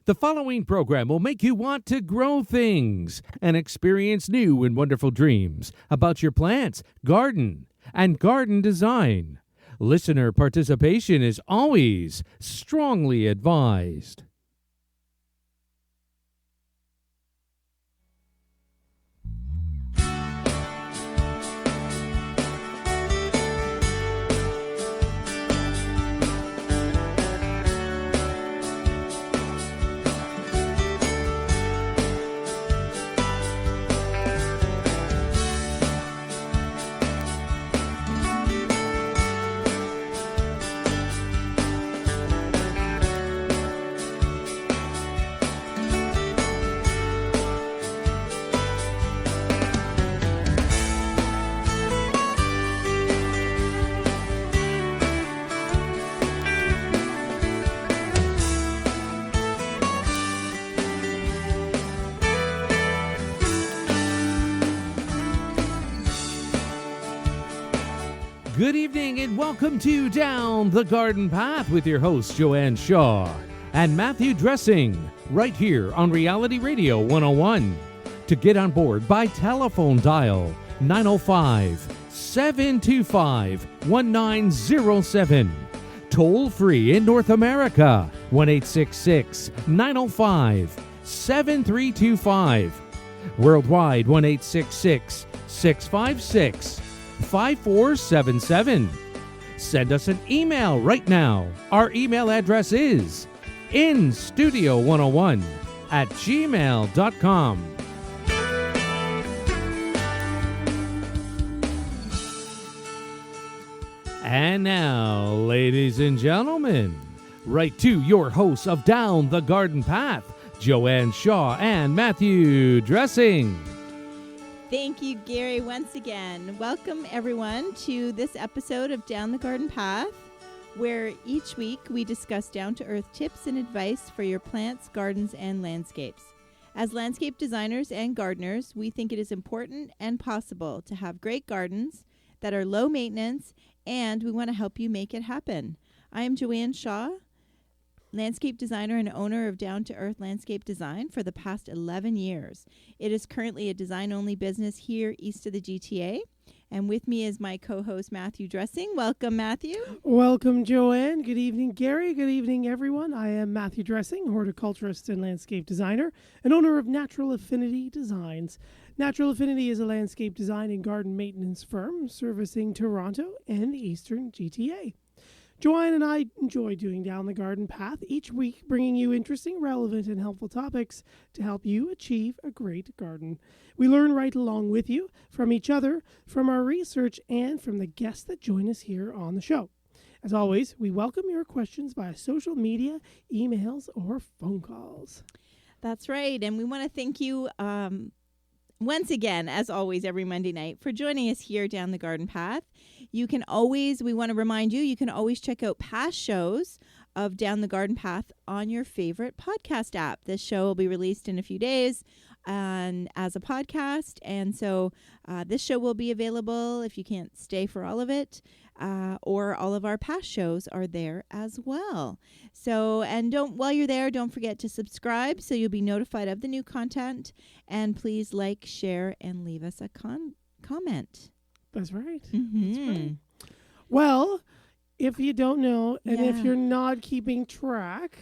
The following program will make you want to grow things and experience new and wonderful dreams about your plants, garden, and garden design. Listener participation is always strongly advised. Good evening and welcome to Down the Garden Path with your hosts Joanne Shaw and Matthew Dressing right here on Reality Radio 101. To get on board by telephone dial 905-725-1907. Toll free in North America 1-866-905-7325. Worldwide 1-866-656 5477. Send us an email right now. Our email address is instudio101@gmail.com. And now, ladies and gentlemen, right to your hosts of Down the Garden Path, Joanne Shaw and Matthew Dressing. Thank you, Gary, once again. Welcome, everyone, to this episode of Down the Garden Path, where each week we discuss down-to-earth tips and advice for your plants, gardens, and landscapes. As landscape designers and gardeners, we think it is important and possible to have great gardens that are low maintenance, and we want to help you make it happen. I am Joanne Shaw, landscape designer and owner of Down to Earth Landscape Design for the past 11 years. It is currently a design-only business here east of the GTA. And with me is my co-host, Matthew Dressing. Welcome, Matthew. Welcome, Joanne. Good evening, Gary. Good evening, everyone. I am Matthew Dressing, horticulturist and landscape designer, and owner of Natural Affinity Designs. Natural Affinity is a landscape design and garden maintenance firm servicing Toronto and the eastern GTA. Joanne and I enjoy doing Down the Garden Path each week, bringing you interesting, relevant, and helpful topics to help you achieve a great garden. We learn right along with you, from each other, from our research, and from the guests that join us here on the show. As always, we welcome your questions via social media, emails, or phone calls. That's right, and we want to thank you once again, as always, every Monday night for joining us here Down the Garden Path. We want to remind you, you can always check out past shows of Down the Garden Path on your favorite podcast app. This show will be released in a few days as a podcast. And so this show will be available if you can't stay for all of it, or all of our past shows are there as well. So, and while you're there, don't forget to subscribe so you'll be notified of the new content. And please like, share, and leave us a comment. That's right. Mm-hmm. That's right. Well, if you don't know, and if you're not keeping track,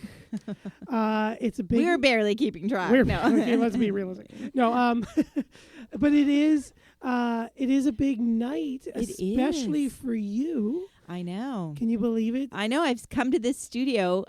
it's a big... We're barely keeping track. Okay, let's be realistic. No, but it is a big night, especially for you. I know. Can you believe it? I know. I've come to this studio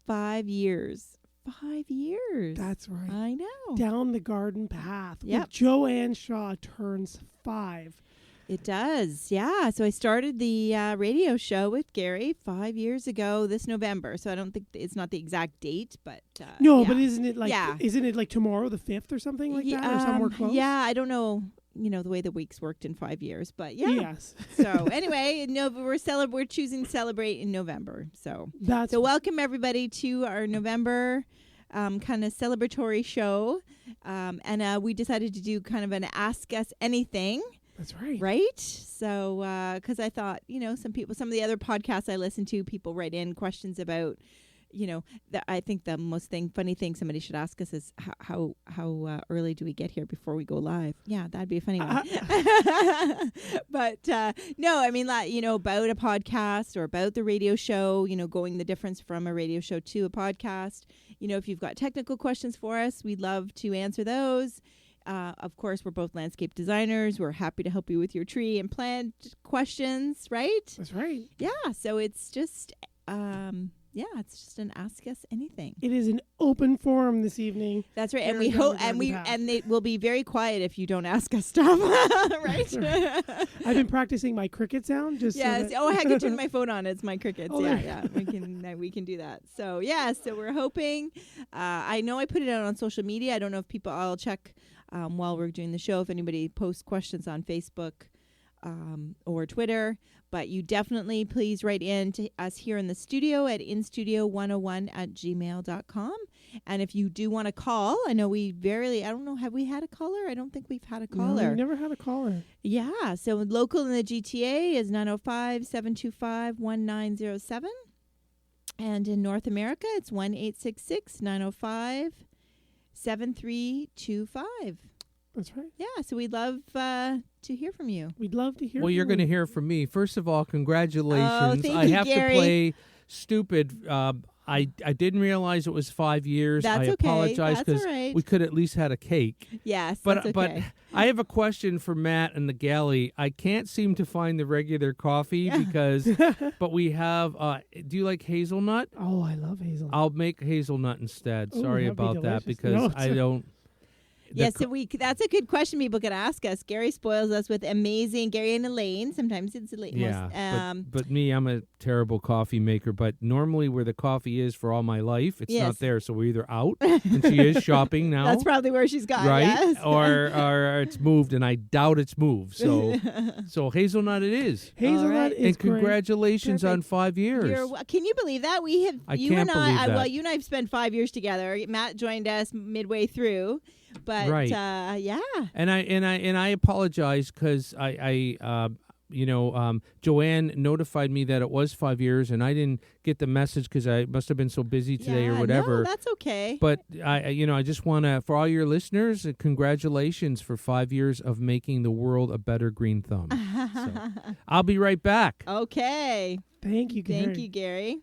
5 years. 5 years. That's right. I know. Down the Garden Path. Yep. Joanne Shaw turns 5. It does, yeah. So I started the radio show with Gary 5 years ago this November. So I don't think it's not the exact date, but but isn't it like tomorrow the 5th or something like that, or somewhere close? Yeah, I don't know. The way the weeks worked in 5 years, but yeah. Yes. So anyway, we're choosing to celebrate in November. So welcome everybody to our November kind of celebratory show, and we decided to do kind of an Ask Us Anything. That's right. Right? So, because I thought, some of the other podcasts I listen to, people write in questions about, I think the funny thing somebody should ask us is how early do we get here before we go live? Yeah, that'd be a funny one. But no, I mean, about a podcast or about the radio show, going the difference from a radio show to a podcast. If you've got technical questions for us, we'd love to answer those. Of course, we're both landscape designers. We're happy to help you with your tree and plant questions, right? That's right. Yeah, so it's just it's just an ask us anything. It is an open forum this evening. That's right, and we hope, and it will be very quiet if you don't ask us stuff, right? I've been practicing my cricket sound. Yes. So I can turn my phone on. It's my crickets. Yeah. We can do that. So so we're hoping. I know I put it out on social media. I don't know if people. I'll check while we're doing the show if anybody posts questions on Facebook or Twitter. But you definitely please write in to us here in the studio at instudio101@gmail.com. And if you do want to call, I know I don't know, have we had a caller? I don't think we've had a caller. No, we've never had a caller. Yeah. So local in the GTA is 905-725-1907. And in North America, it's 1-866-905-7325. That's right. Yeah, so we'd love to hear from you. We'd love to hear Well, from you're going to you. hear from me. First of all, congratulations. Oh, thank I you, have Gary. to play stupid. I didn't realize it was 5 years. That's I okay. apologize That's because all right. we could at least had a cake. Yes, But that's okay. but I have a question for Matt and the galley. I can't seem to find the regular coffee because but we have do you like hazelnut? Oh, I love hazelnut. I'll make hazelnut instead. Ooh, Sorry that'd be about that delicious. because No, I don't Yes, so that's a good question people could ask us. Gary spoils us with amazing Gary and Elaine. Sometimes it's Elaine. Yeah, but me, I'm a terrible coffee maker. But normally where the coffee is for all my life, it's not there. So we're either out, and she is shopping now. That's probably where she's gone, right? Yes. Or it's moved, and I doubt it's moved. So so hazelnut it is. Hazelnut is And congratulations on 5 years. Can you believe that? We have I can't believe that. Well, you and I have spent 5 years together. Matt joined us midway through. But right. Yeah. And I apologize because Joanne notified me that it was 5 years, and I didn't get the message because I must have been so busy today or whatever. No, that's okay. But I just want to, for all your listeners, congratulations for 5 years of making the world a better green thumb. So, I'll be right back. Okay. Thank you, Gary. Thank you, Gary.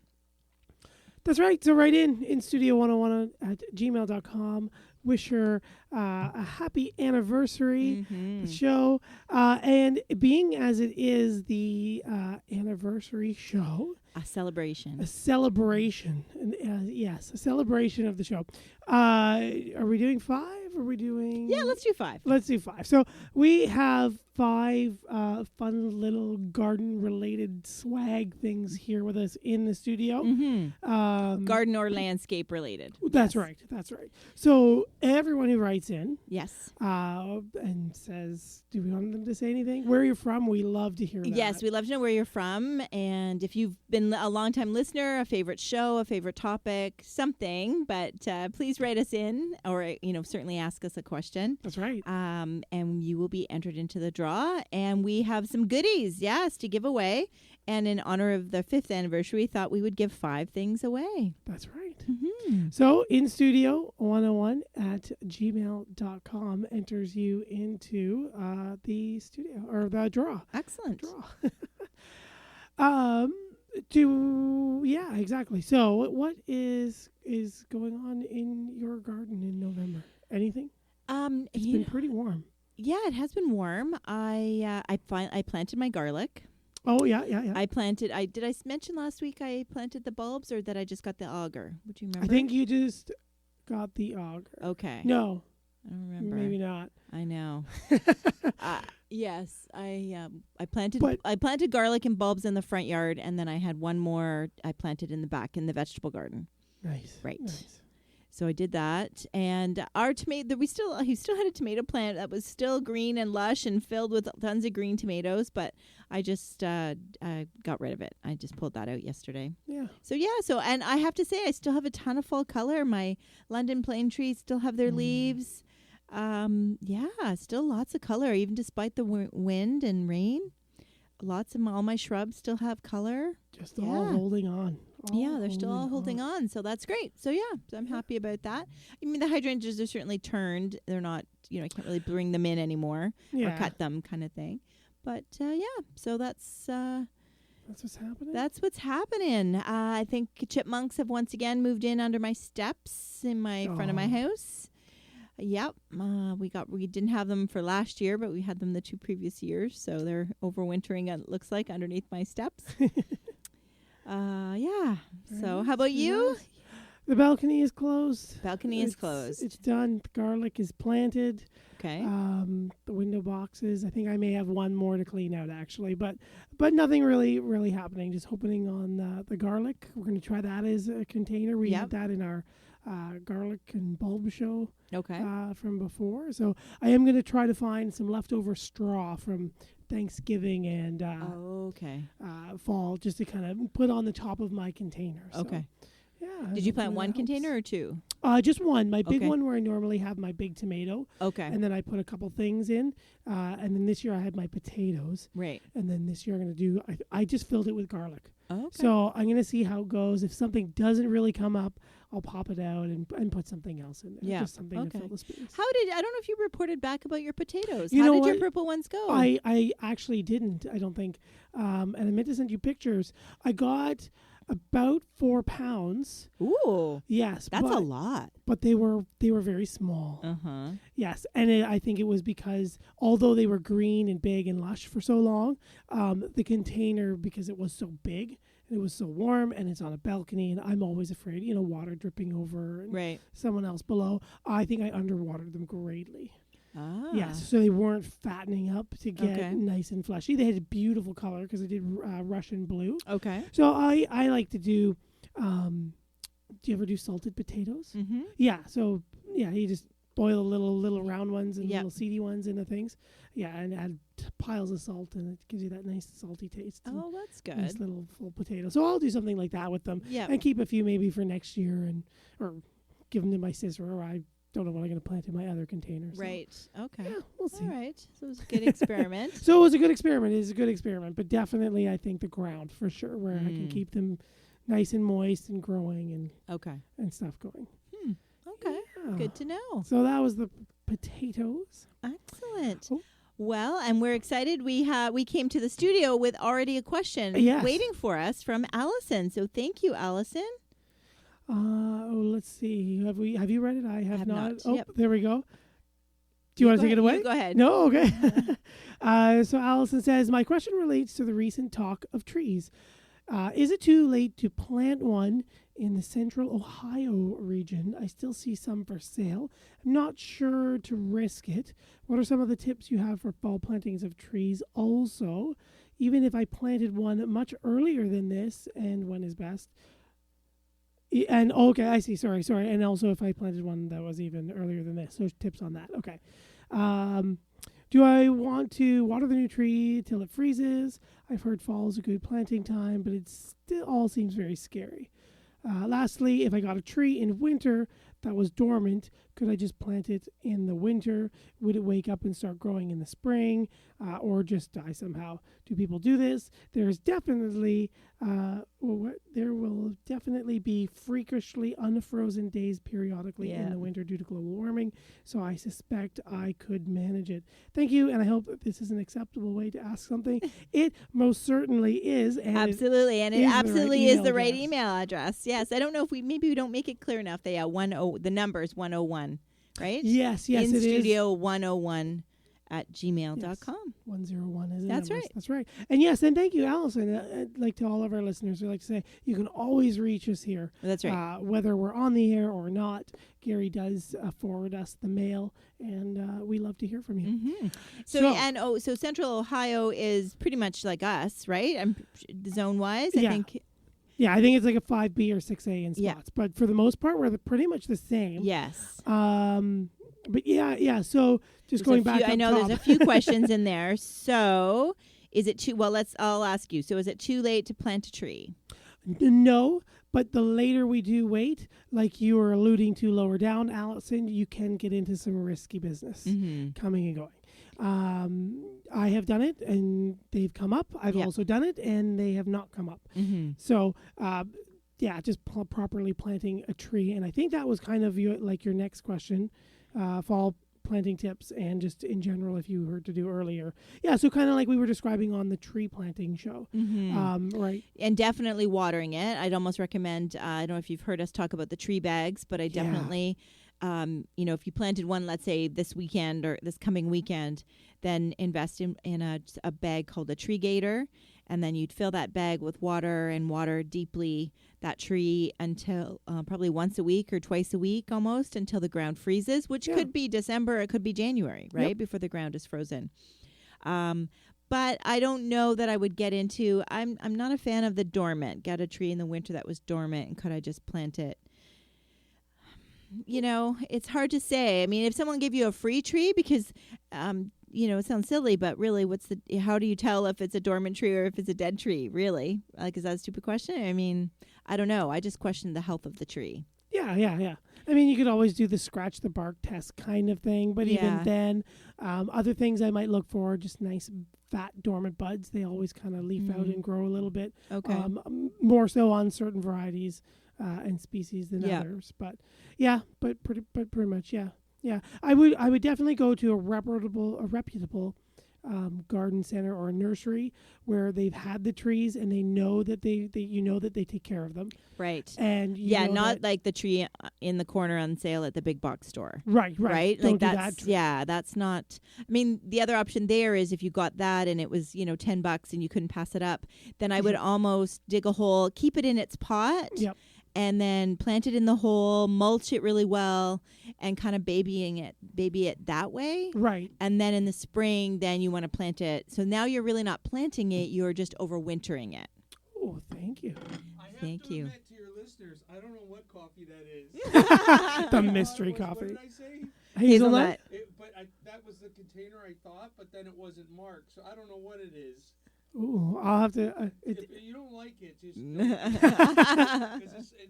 That's right. So write in studio101@gmail.com. Wish her a happy anniversary show. And being as it is the anniversary show. A celebration. A celebration. Yes, a celebration of the show. Are we doing 5? Are we doing... Yeah, let's do 5. Let's do 5. So we have 5 fun little garden-related swag things here with us in the studio. Garden or landscape related. That's right. That's right. So everyone who writes in... Yes. And says, do we want them to say anything? Where you're from, we love to hear that. Yes, we love to know where you're from. And if you've been a long-time listener, a favorite show, a favorite topic, something. But please write us in or, certainly ask us a question. That's right. And you will be entered into the draw. And we have some goodies, yes, to give away. And in honor of the 5th anniversary, we thought we would give 5 things away. That's right. So in studio 101@gmail.com enters you into the studio or the draw. Excellent. Yeah, exactly. So what is going on in your garden in November? Anything? It's been pretty warm. Yeah, it has been warm. I planted my garlic. Oh, yeah. I planted. Did I mention last week I planted the bulbs, or that I just got the auger? Would you remember? I think you just got the auger. Okay. No, I don't remember. maybe not. I know. Yes, I planted garlic and bulbs in the front yard, and then I had one more I planted in the back in the vegetable garden. Nice. Right. Nice. So I did that, and our tomato. He still had a tomato plant that was still green and lush and filled with tons of green tomatoes. But I just I got rid of it. I just pulled that out yesterday. Yeah. So and I have to say I still have a ton of fall color. My London plane trees still have their leaves. Still lots of color, even despite the wind and rain. All my shrubs still have color. Just all holding on. Yeah, they're still all holding on, so that's great. So so I'm happy about that. I mean, the hydrangeas are certainly turned. They're not, I can't really bring them in anymore or cut them, kind of thing. But so that's what's happening. That's what's happening. I think chipmunks have once again moved in under my steps in my front of my house. Yep, we didn't have them for last year, but we had them the 2 previous years, so they're overwintering. It looks like underneath my steps. So how about you? The balcony is closed. Balcony is closed. It's done. The garlic is planted. Okay. The window boxes. I think I may have one more to clean out actually, but nothing really happening. Just hoping on the garlic. We're going to try that as a container. We had that in our garlic and bulb show. Okay. From before. So I am going to try to find some leftover straw from Thanksgiving and fall, just to kind of put on the top of my container. Okay. So, yeah. Did you plant one container or 2? Just one. My big one where I normally have my big tomato. Okay. And then I put a couple things in. And then this year I had my potatoes. Right. And then this year I'm going to do, I just filled it with garlic. Okay. So I'm going to see how it goes. If something doesn't really come up, I'll pop it out and put something else in there. Yeah. Just something to fill the space. I don't know if you reported back about your potatoes. How did your purple ones go? I actually didn't, I don't think. And I meant to send you pictures. I got about 4 pounds. Ooh. Yes. That's a lot. But they were very small. Uh-huh. Yes. And I think it was because although they were green and big and lush for so long, the container, because it was so big and it was so warm and it's on a balcony and I'm always afraid, water dripping over and someone else below. I think I underwatered them greatly. Ah. Yes, so they weren't fattening up to get nice and fleshy. They had a beautiful color because I did Russian blue. Okay. So I like to do. Do you ever do salted potatoes? Mm-hmm. Yeah. So you just boil little round ones and little seedy ones into things. Yeah, and add piles of salt, and it gives you that nice salty taste. Oh, that's good. Nice little full potato. So I'll do something like that with them. Yeah. And keep a few maybe for next year, or give them to my sister, or I don't know what I'm going to plant in my other containers. So. Right. Okay. Yeah, we'll see. All right. So it was a good experiment. So it was a good experiment. It is a good experiment, but definitely I think the ground for sure, where I can keep them nice and moist and growing and stuff going. Okay. Yeah. Good to know. So that was the potatoes. Excellent. Oh. Well, and we're excited. We came to the studio with already a question waiting for us from Allison. So thank you, Allison. Let's see. Have you read it? I have not. Oh, yep. There we go. Do you want to take it away? You go ahead. No? Okay. So Allison says, my question relates to the recent talk of trees. Is it too late to plant one in the central Ohio region? I still see some for sale. I'm not sure to risk it. What are some of the tips you have for fall plantings of trees? Also, even if I planted one much earlier than this, and when is best? And okay, I see. Sorry. And also, if I planted one that was even earlier than this, so tips on that. Okay. Do I want to water the new tree till it freezes? I've heard fall is a good planting time, but it still all seems very scary. Lastly, if I got a tree in winter that was dormant, could I just plant it in the winter? Would it wake up and start growing in the spring, or just die somehow? Do people do this? There will definitely be freakishly unfrozen days periodically in the winter due to global warming, so I suspect I could manage it. Thank you, and I hope that this is an acceptable way to ask something. It most certainly is. And absolutely, and it absolutely is the right address. email address. Yes, I don't know if we don't make it clear enough. The number is 101, right? Yes, in it is. studio 101 at gmail.com. Yes. 101 is That's right. That's right. And yes, and thank you, Allison. Like to all of our listeners, we like to say you can always reach us here. That's right. Whether we're on the air or not, Gary does forward us the mail, and we love to hear from you. Mm-hmm. So Central Ohio is pretty much like us, right? Zone wise, I think. Yeah, I think it's like a 5B or 6A in spots, but for the most part, we're pretty much the same. Yes. But yeah. So just going back, I know there's a few questions in there. So, is it too? Well, I'll ask you. So, is it too late to plant a tree? No, but the later we do wait, like you were alluding to lower down, Allison, you can get into some risky business coming and going. I have done it, and they've come up. I've also done it, and they have not come up. Mm-hmm. So just properly planting a tree. And I think that was kind of your next question, fall planting tips, and just in general, if you were to do earlier. Yeah, so kind of like we were describing on the tree planting show. Right. And definitely watering it. I'd almost recommend, I don't know if you've heard us talk about the tree bags, but I definitely, if you planted one, let's say this weekend or this coming weekend, then invest in a bag called a tree gator. And then you'd fill that bag with water and water deeply that tree until probably once a week or twice a week almost until the ground freezes, which could be December, it could be January, right? Before the ground is frozen. But I don't know that I would get into, I'm not a fan of the dormant. Got a tree in the winter that was dormant, and could I just plant it? It's hard to say. I mean, if someone gave you a free tree, because it sounds silly, but really, how do you tell if it's a dormant tree or if it's a dead tree, really? Is that a stupid question? I mean, I don't know. I just question the health of the tree. Yeah. I mean, you could always do the scratch the bark test kind of thing, but even then, other things I might look for, just nice fat dormant buds. They always kind of leaf out and grow a little bit. Okay. More so on certain varieties and species than others. But pretty much, yeah. Yeah, I would definitely go to a reputable garden center or a nursery where they've had the trees and they know that they take care of them. Right. And not like the tree in the corner on sale at the big box store. Right. Don't that's not. I mean, the other option there is if you got that and it was $10 and you couldn't pass it up, then I would almost dig a hole, keep it in its pot. Yep. And then plant it in the hole, mulch it really well, and kind of baby it that way. Right. And then in the spring, then you want to plant it. So now you're really not planting it; you're just overwintering it. Oh, thank you. Thank you. Admit to your listeners, I don't know what coffee that is. The mystery coffee. What did I say? Hazelnut. That was the container I thought, but then it wasn't marked, so I don't know what it is. Ooh, I'll have to. If you don't like it, just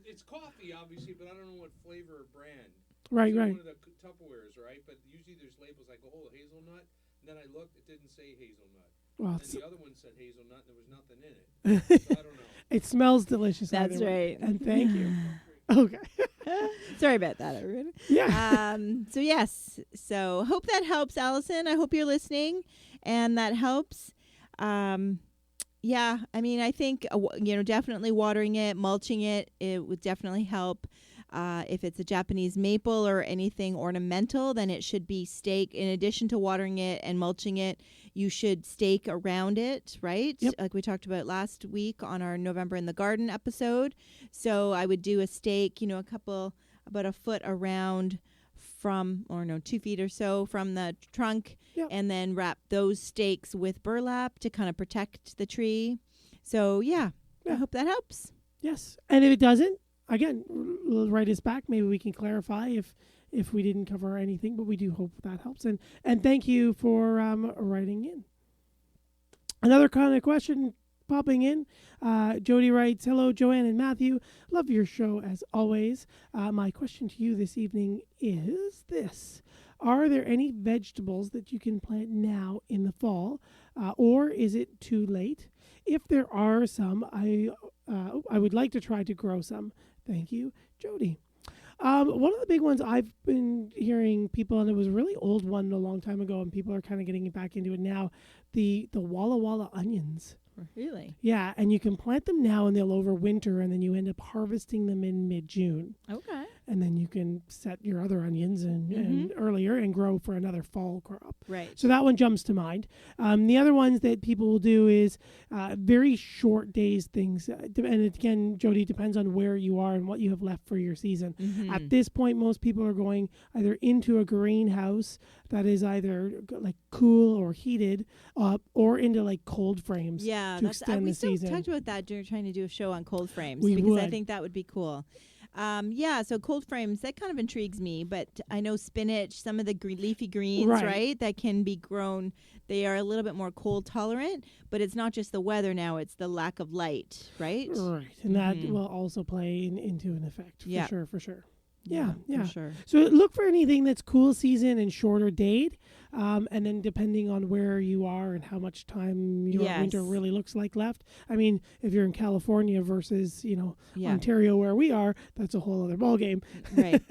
it's coffee, obviously, but I don't know what flavor or brand. Right. One of the Tupperwares, right? But usually there's labels like, hazelnut. And then I looked, it didn't say hazelnut. Well, and the other one said hazelnut, and there was nothing in it. So I don't know. It smells delicious. That's right. And thank you. Okay. Sorry about that, everybody. Yeah. So yes. So hope that helps, Allison. I hope you're listening, and that helps. I mean, I think, definitely watering it, mulching it would definitely help. If it's a Japanese maple or anything ornamental, then it should be stake. In addition to watering it and mulching it, you should stake around it, right? Yep. Like we talked about last week on our November in the Garden episode. So I would do a stake, about a foot around 2 feet or so from the trunk, and then wrap those stakes with burlap to kind of protect the tree. So, I hope that helps. Yes. And if it doesn't, again, write us back. Maybe we can clarify if we didn't cover anything, but we do hope that helps. And thank you for writing in. Another kind of question popping in. Jody writes, "Hello, Joanne and Matthew. Love your show as always. My question to you this evening is this. Are there any vegetables that you can plant now in the fall, or is it too late? If there are some, I would like to try to grow some. Thank you, Jody." One of the big ones I've been hearing people, and it was a really old one a long time ago, and people are kind of getting back into it now, the Walla Walla onions. Really? Yeah, and you can plant them now and they'll overwinter, and then you end up harvesting them in mid-June. Okay. And then you can set your other onions and earlier and grow for another fall crop. Right. So that one jumps to mind. The other ones that people will do is very short days things. And again, Jody, depends on where you are and what you have left for your season. Mm-hmm. At this point, most people are going either into a greenhouse that is either like cool or heated, or into like cold frames to extend the season. We talked about that during trying to do a show on cold frames, I think that would be cool. So cold frames, that kind of intrigues me, but I know spinach, some of the leafy greens, right, that can be grown, they are a little bit more cold tolerant, but it's not just the weather now, it's the lack of light, right? Right, and that will also play into an effect, for sure. Yeah. For sure. So look for anything that's cool season and shorter date. And then depending on where you are and how much time your winter really looks like left. I mean, if you're in California versus, Ontario where we are, that's a whole other ballgame. Right.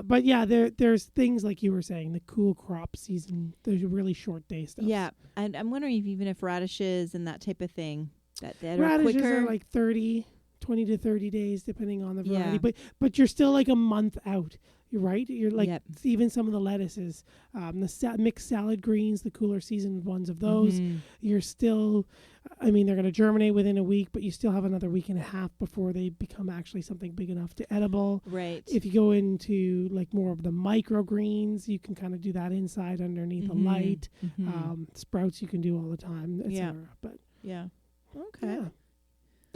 But yeah, there's things like you were saying, the cool crop season, the really short day stuff. Yeah. And I'm wondering if radishes and that type of thing that radishes are quicker. are like 20 to 30 days depending on the variety. But you're still like a month out. You're right. You're like even some of the lettuces, the mixed salad greens, the cooler seasoned ones of those. You're still, they're going to germinate within a week, but you still have another week and a half before they become actually something big enough to edible. Right. If you go into like more of the microgreens, you can kind of do that inside underneath a light. Sprouts you can do all the time, etc. But okay. Yeah.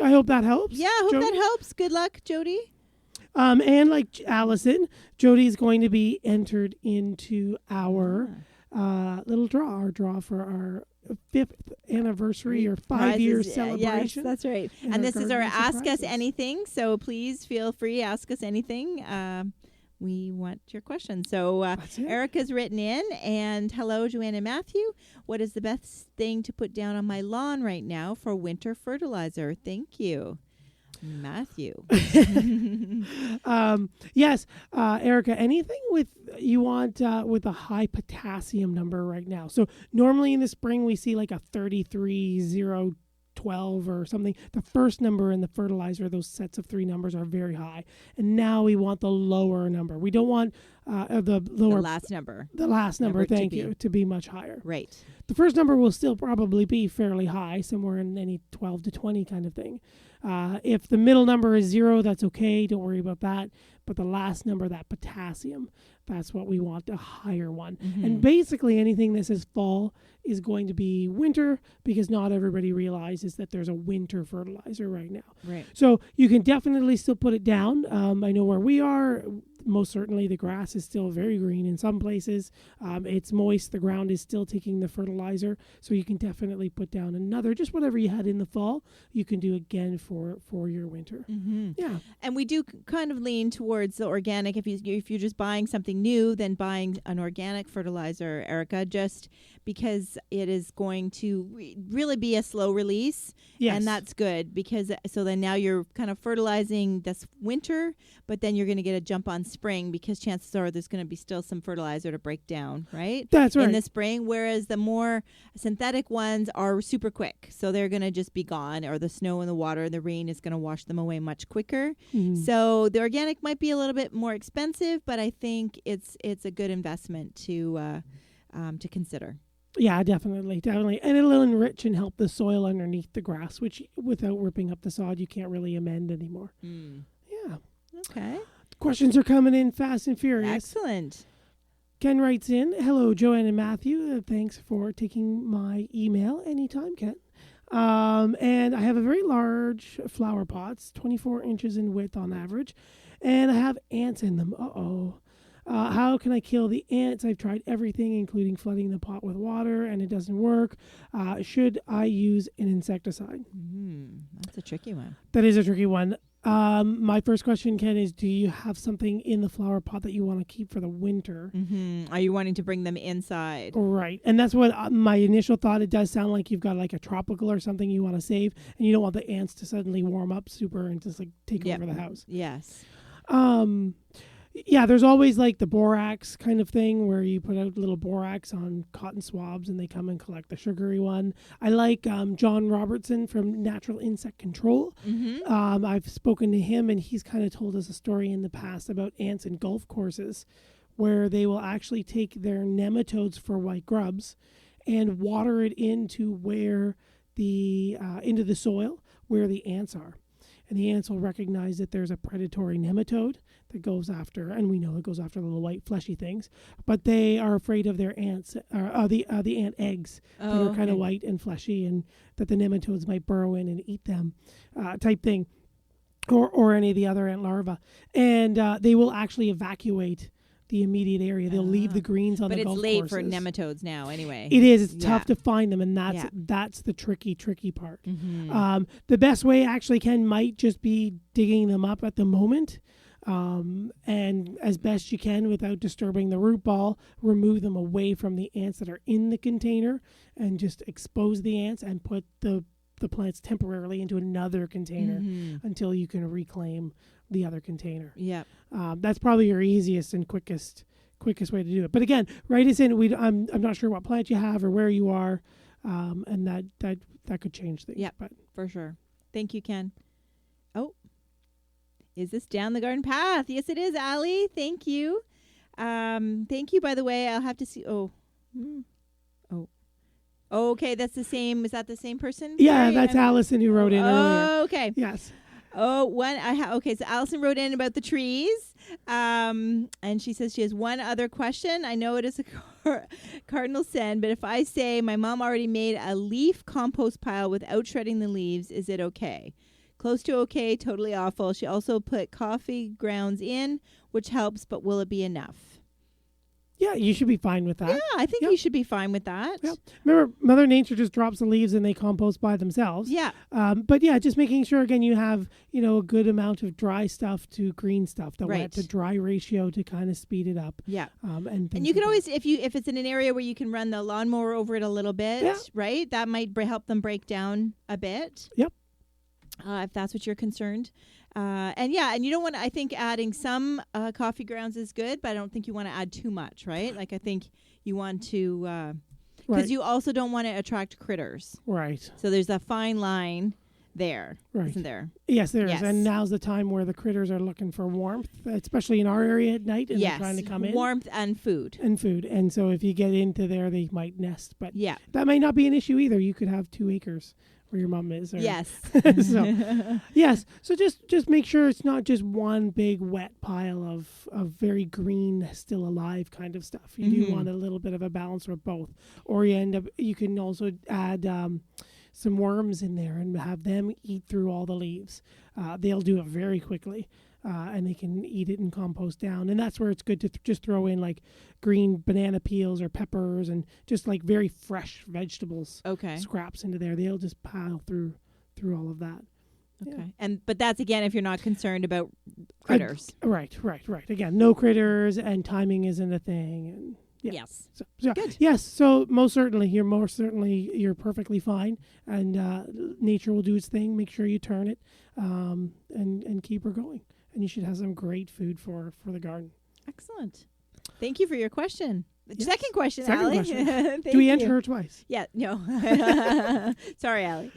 I hope that helps. Yeah, I hope that helps. Good luck, Jody. And like Allison, Jody is going to be entered into our little draw, our draw for our 5th anniversary or 5-year celebration. Yes, that's right. And this is our Ask Us Anything, so please feel free to ask us anything. We want your questions. So Erica's written in, and hello, Joanne and Matthew. What is the best thing to put down on my lawn right now for winter fertilizer? Thank you. Matthew. Yes, Erica, anything with a high potassium number right now. So normally in the spring we see like a 33,012 or something. The first number in the fertilizer, those sets of 3 numbers are very high. And now we want the lower number. We don't want the last number. The last number, thank you, to be much higher. Right. The first number will still probably be fairly high, somewhere in any 12 to 20 kind of thing. If the middle number is 0, that's okay. Don't worry about that. But the last number, that potassium, that's what we want, a higher one. And basically anything that says fall is going to be winter, because not everybody realizes that there's a winter fertilizer right now. Right. So you can definitely still put it down. I know where we are, most certainly the grass is still very green in some places. It's moist. The ground is still taking the fertilizer. So you can definitely put down another, just whatever you had in the fall, you can do again for your winter. Yeah. And we do kind of lean towards the organic. If you're just buying something new, then buying an organic fertilizer, Erica, just because it is going to really be a slow release. Yes. And that's good, because so then now you're kind of fertilizing this winter, but then you're going to get a jump on spring, because chances are there's going to be still some fertilizer to break down, right? That's right. In the spring, whereas the more synthetic ones are super quick. So they're going to just be gone, or the snow and the water and the rain is going to wash them away much quicker. So the organic might be a little bit more expensive, but I think it's a good investment to consider. Yeah, definitely. And it'll enrich and help the soil underneath the grass, which without ripping up the sod, you can't really amend anymore. Yeah. Okay. Questions are coming in fast and furious. Excellent. Ken writes in, hello, Joanne and Matthew. Thanks for taking my email anytime, Ken. And I have a very large flower pots, 24 inches in width on average, and I have ants in them. How can I kill the ants? I've tried everything, including flooding the pot with water, and it doesn't work. Should I use an insecticide? That's a tricky one. That is a tricky one. My first question, Ken, is do you have something in the flower pot that you want to keep for the winter? Are you wanting to bring them inside? Right. And that's what my initial thought. It does sound like you've got like a tropical or something you want to save, and you don't want the ants to suddenly warm up super and just like take over the house. Yes. Yeah, there's always like the borax kind of thing where you put out little borax on cotton swabs and they come and collect the sugary one. I like John Robertson from Natural Insect Control. I've spoken to him, and he's kind of told us a story in the past about ants in golf courses where they will actually take their nematodes for white grubs and water it into where into the soil where the ants are. And the ants will recognize that there's a predatory nematode that goes after, and we know it goes after little white fleshy things, but they are afraid of their ants, the ant eggs that are kind of white and fleshy, and that the nematodes might burrow in and eat them, type thing, or any of the other ant larvae. And they will actually evacuate the immediate area. They'll leave the greens on the golf courses. But it's late for nematodes now anyway. It is. It's tough to find them, and that's the tricky part. The best way actually, Ken, might just be digging them up at the moment. And as best you can without disturbing the root ball, remove them away from the ants that are in the container and just expose the ants and put the plants temporarily into another container until you can reclaim the other container. Yeah. That's probably your easiest and quickest way to do it. But again, write us in. I'm not sure what plant you have or where you are, and that could change things. Yeah, but for sure. Thank you, Ken. Oh, is this down the garden path? Yes, it is, Allie. Thank you. Thank you, by the way. I'll have to see. Oh. Okay, that's the same. Is that the same person? Yeah, Sorry, that's Allison who wrote in earlier. Okay. Yes. Okay, so Allison wrote in about the trees. And she says she has one other question. I know it is a cardinal sin, but if I say my mom already made a leaf compost pile without shredding the leaves, is it okay? Close to okay, totally awful. She also put coffee grounds in, which helps, but will it be enough? Yeah, you should be fine with that. Yeah, I think you should be fine with that. Yep. Remember, Mother Nature just drops the leaves and they compost by themselves. Yeah. But yeah, just making sure, again, you have, a good amount of dry stuff to green stuff, the wet to dry ratio to kind of speed it up. Yeah. And you can always, if it's in an area where you can run the lawnmower over it a little bit, right? That might help them break down a bit. Yep. If that's what you're concerned. And you don't want to, I think adding some coffee grounds is good, but I don't think you want to add too much, right? Like I think you want to, because you also don't want to attract critters. Right. So there's a fine line there, isn't there? Yes, there is. And now's the time where the critters are looking for warmth, especially in our area at night, and they're trying to come in. Warmth and food. And so if you get into there, they might nest. But that might not be an issue either. You could have 2 acres. Where your mom is. Yes. So just make sure it's not just one big wet pile of very green, still alive kind of stuff. You do want a little bit of a balance with both. Or you can also add some worms in there and have them eat through all the leaves. They'll do it very quickly. And they can eat it and compost down. And that's where it's good to just throw in like green banana peels or peppers and just like very fresh vegetables scraps into there. They'll just pile through all of that. Okay. Yeah. But that's again if you're not concerned about critters. Right. Again, no critters and timing isn't a thing. And yes. So, good. Yes. So most certainly you're perfectly fine, and nature will do its thing. Make sure you turn it, and keep her going. And you should have some great food for the garden. Excellent. Thank you for your question. Yes. Second question, Second Allie. question. Do we enter her twice? Yeah, no. Sorry, Allie.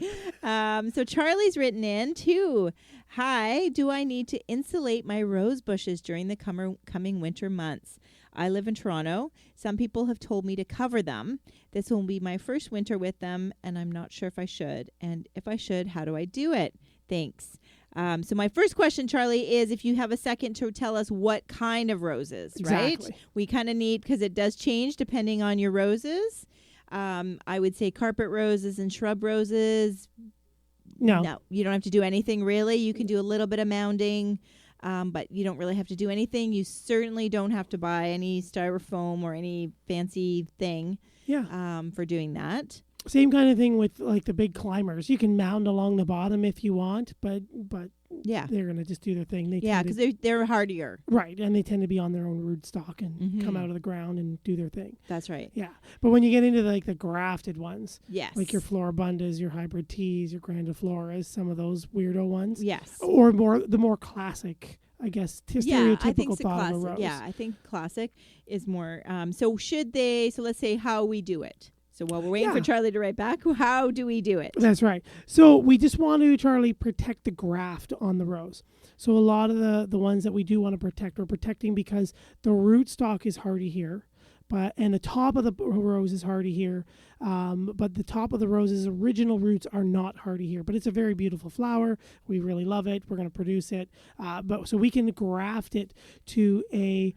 So Charlie's written in too. Hi, do I need to insulate my rose bushes during the coming winter months? I live in Toronto. Some people have told me to cover them. This will be my first winter with them, and I'm not sure if I should. And if I should, how do I do it? Thanks. So my first question, Charlie, is if you have a second to tell us what kind of roses, exactly. Right? We kind of need, because it does change depending on your roses. I would say carpet roses and shrub roses. No, you don't have to do anything really. You can do a little bit of mounding, but you don't really have to do anything. You certainly don't have to buy any styrofoam or any fancy thing for doing that. Same kind of thing with like the big climbers. You can mound along the bottom if you want, but they're going to just do their thing. Because they're hardier. Right, and they tend to be on their own rootstock and come out of the ground and do their thing. That's right. Yeah, but when you get into like the grafted ones, yes, like your floribundas, your hybrid teas, your grandifloras, some of those weirdo ones, yes, or the more classic, I guess, stereotypical thought of a rose. Yeah, I think classic is more. So let's say how we do it. So while we're waiting for Charlie to write back, how do we do it? That's right. So we just want to, Charlie, protect the graft on the rose. So a lot of the ones that we do want to protect, we're protecting because the rootstock is hardy here, and the top of the rose is hardy here, but the top of the rose's original roots are not hardy here. But it's a very beautiful flower. We really love it. We're going to produce it, but so we can graft it to a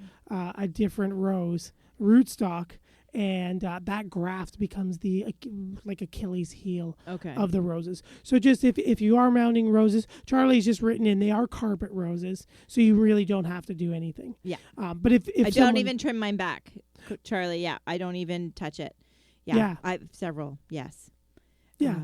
different rose rootstock. And that graft becomes the like Achilles heel of the roses. So just if you are mounding roses, Charlie's just written in, they are carpet roses, so you really don't have to do anything. Yeah. But if I don't even trim mine back, Charlie. Yeah, I don't even touch it. Yeah. I have several. Yes. Yeah.